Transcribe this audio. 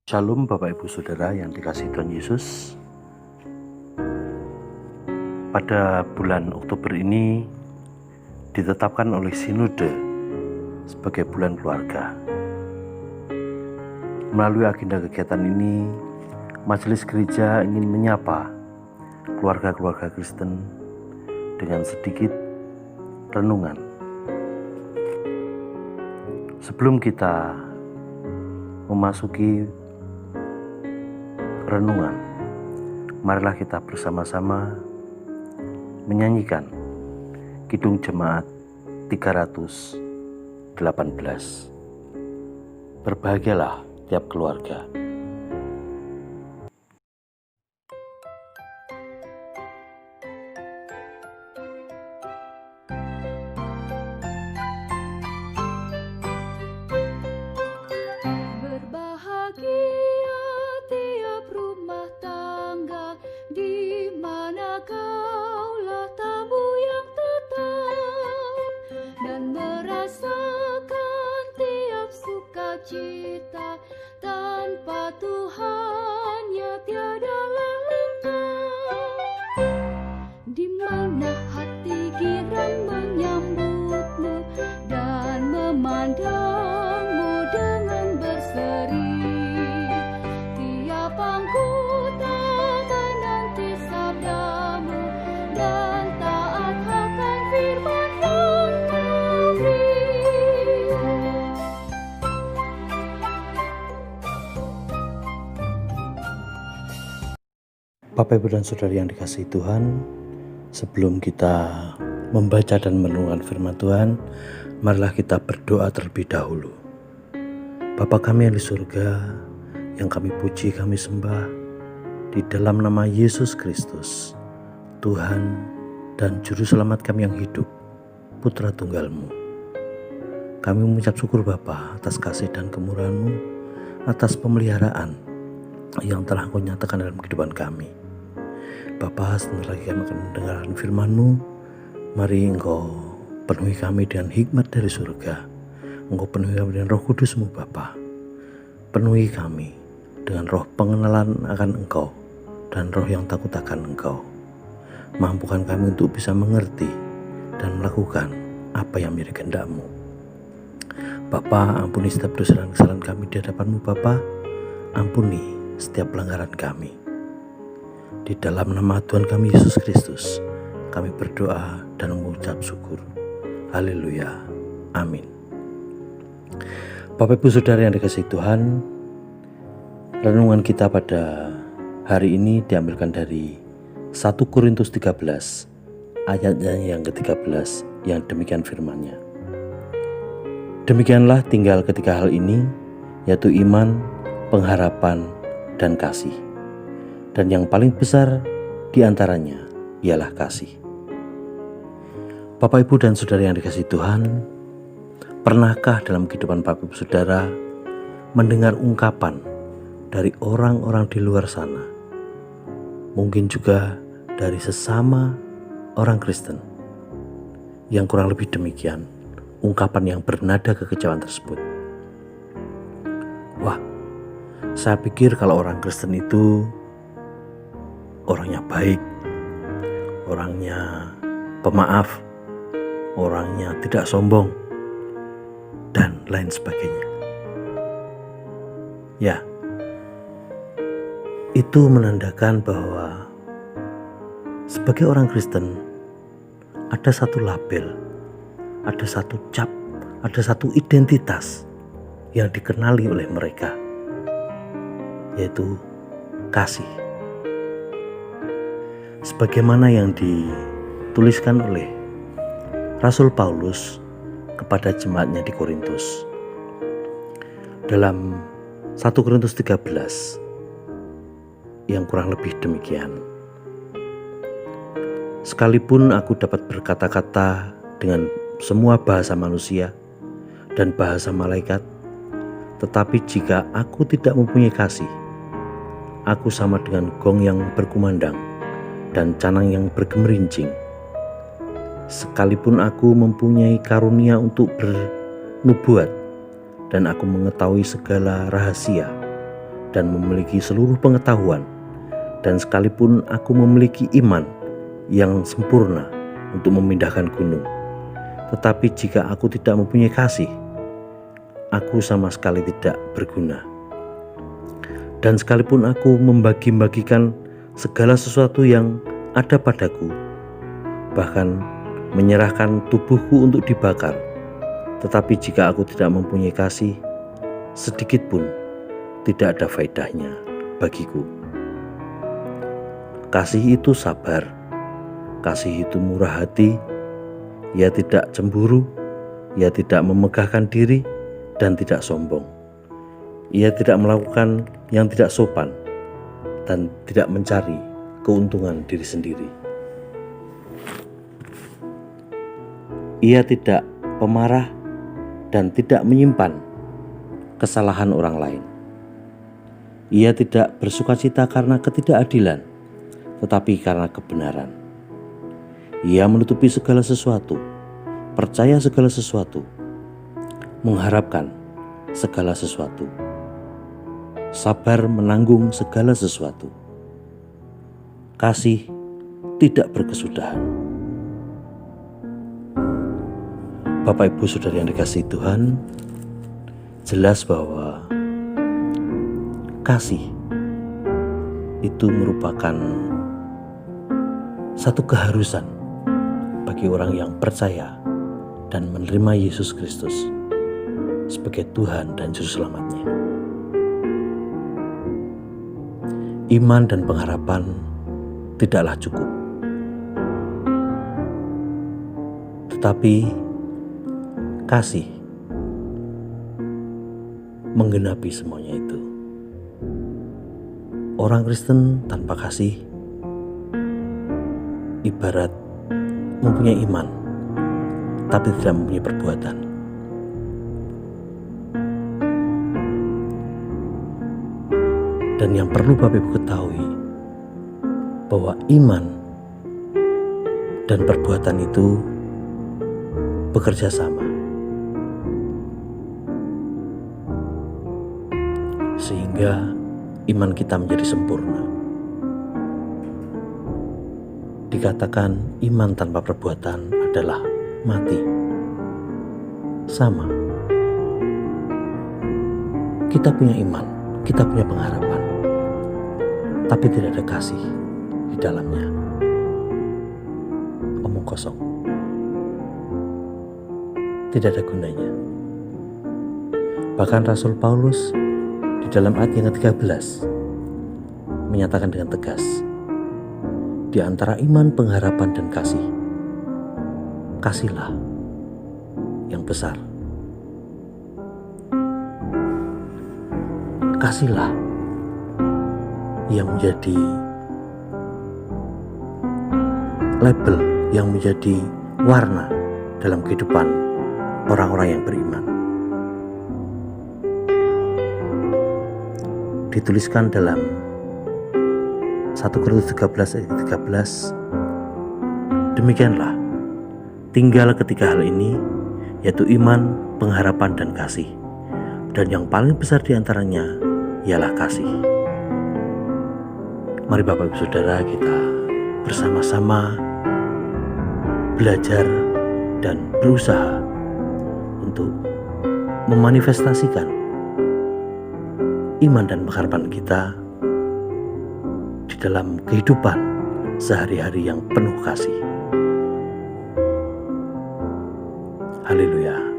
Shalom Bapak Ibu Saudara yang dikasihi Tuhan Yesus. Pada bulan Oktober ini ditetapkan oleh Sinode sebagai bulan keluarga. Melalui agenda kegiatan ini, Majelis Gereja ingin menyapa keluarga-keluarga Kristen dengan sedikit renungan. Sebelum kita memasuki renungan, marilah kita bersama-sama menyanyikan Kidung Jemaat 318. Berbahagialah tiap keluarga. Cita tanpa Tuhannya tiadalah lengkap. Di mana hati girang menyambutmu dan memandangmu dengan berseri. Tiap anggota menanti sabdamu dan taat akan firman yang kau beri. Bapak Ibu dan Saudara yang dikasihi Tuhan, sebelum kita membaca dan merenungkan firman Tuhan, marilah kita berdoa terlebih dahulu. Bapa kami yang di surga, yang kami puji, kami sembah, di dalam nama Yesus Kristus, Tuhan dan Juru Selamat kami yang hidup, Putra Tunggal-Mu. Kami mengucap syukur Bapa atas kasih dan kemurahan-Mu, atas pemeliharaan yang telah Engkau nyatakan dalam kehidupan kami. Bapa, sebentar lagi kami akan mendengarkan firman-Mu. Mari Engkau penuhi kami dengan hikmat dari surga. Engkau penuhi kami dengan Roh Kudus-Mu Bapa. Penuhi kami dengan roh pengenalan akan Engkau dan roh yang takut akan Engkau. Mampukan kami untuk bisa mengerti dan melakukan apa yang menjadi kehendak-Mu. Bapa, ampuni setiap dosa dan kesalahan kami di hadapan-Mu Bapa. Ampuni setiap pelanggaran kami. Di dalam nama Tuhan kami Yesus Kristus, kami berdoa dan mengucap syukur. Haleluya. Amin. Bapak Ibu Saudara yang dikasihi Tuhan, renungan kita pada hari ini diambilkan dari 1 Korintus 13 ayatnya yang ke-13 yang demikian firman-Nya. Demikianlah tinggal ketiga hal ini, yaitu iman, pengharapan, dan kasih. Dan yang paling besar di antaranya ialah kasih. Bapak Ibu dan Saudara yang dikasihi Tuhan, pernahkah dalam kehidupan Bapak Ibu Saudara mendengar ungkapan dari orang-orang di luar sana, mungkin juga dari sesama orang Kristen, yang kurang lebih demikian, ungkapan yang bernada kekecewaan tersebut? Wah, saya pikir kalau orang Kristen itu orangnya baik, orangnya pemaaf, orangnya tidak sombong, dan lain sebagainya. Ya, itu menandakan bahwa sebagai orang Kristen ada satu label, ada satu cap, ada satu identitas yang dikenali oleh mereka, yaitu kasih. Sebagaimana yang dituliskan oleh Rasul Paulus kepada jemaatnya di Korintus. Dalam 1 Korintus 13 yang kurang lebih demikian. Sekalipun aku dapat berkata-kata dengan semua bahasa manusia dan bahasa malaikat, tetapi jika aku tidak mempunyai kasih, aku sama dengan gong yang berkumandang dan canang yang bergemerincing. Sekalipun aku mempunyai karunia untuk bernubuat dan aku mengetahui segala rahasia dan memiliki seluruh pengetahuan, dan sekalipun aku memiliki iman yang sempurna untuk memindahkan gunung, tetapi jika aku tidak mempunyai kasih, aku sama sekali tidak berguna. Dan sekalipun aku membagi-bagikan segala sesuatu yang ada padaku, bahkan menyerahkan tubuhku untuk dibakar, tetapi jika aku tidak mempunyai kasih, sedikit pun tidak ada faedahnya bagiku. Kasih itu sabar, kasih itu murah hati, ia tidak cemburu, ia tidak memegahkan diri, dan tidak sombong. Ia tidak melakukan yang tidak sopan, dan tidak mencari keuntungan diri sendiri. Ia tidak pemarah dan tidak menyimpan kesalahan orang lain. Ia tidak bersukacita karena ketidakadilan, tetapi karena kebenaran. Ia menutupi segala sesuatu, percaya segala sesuatu, mengharapkan segala sesuatu, sabar menanggung segala sesuatu. Kasih tidak berkesudahan. Bapak Ibu Saudara yang dikasihi Tuhan, jelas bahwa kasih itu merupakan satu keharusan bagi orang yang percaya dan menerima Yesus Kristus sebagai Tuhan dan Juru Selamatnya. Iman dan pengharapan tidaklah cukup, tetapi kasih menggenapi semuanya itu. Orang Kristen tanpa kasih ibarat mempunyai iman tapi tidak mempunyai perbuatan. Dan yang perlu Bapak Ibu ketahui bahwa iman dan perbuatan itu bekerja sama, sehingga iman kita menjadi sempurna. Dikatakan iman tanpa perbuatan adalah mati. Sama. Kita punya iman, kita punya pengharapan, tapi tidak ada kasih di dalamnya. Omong kosong. Tidak ada gunanya. Bahkan Rasul Paulus di dalam ayat yang ke-13 menyatakan dengan tegas, di antara iman, pengharapan, dan kasih, kasihlah yang besar. Kasihlah yang menjadi label, yang menjadi warna dalam kehidupan orang-orang yang beriman. Dituliskan dalam 1 Korintus 13 ayat 13, demikianlah tinggal ketiga hal ini, yaitu iman, pengharapan, dan kasih, dan yang paling besar di antaranya ialah kasih. Mari Bapak Ibu Saudara, kita bersama-sama belajar dan berusaha untuk memanifestasikan iman dan pengharapan kita di dalam kehidupan sehari-hari yang penuh kasih. Haleluya.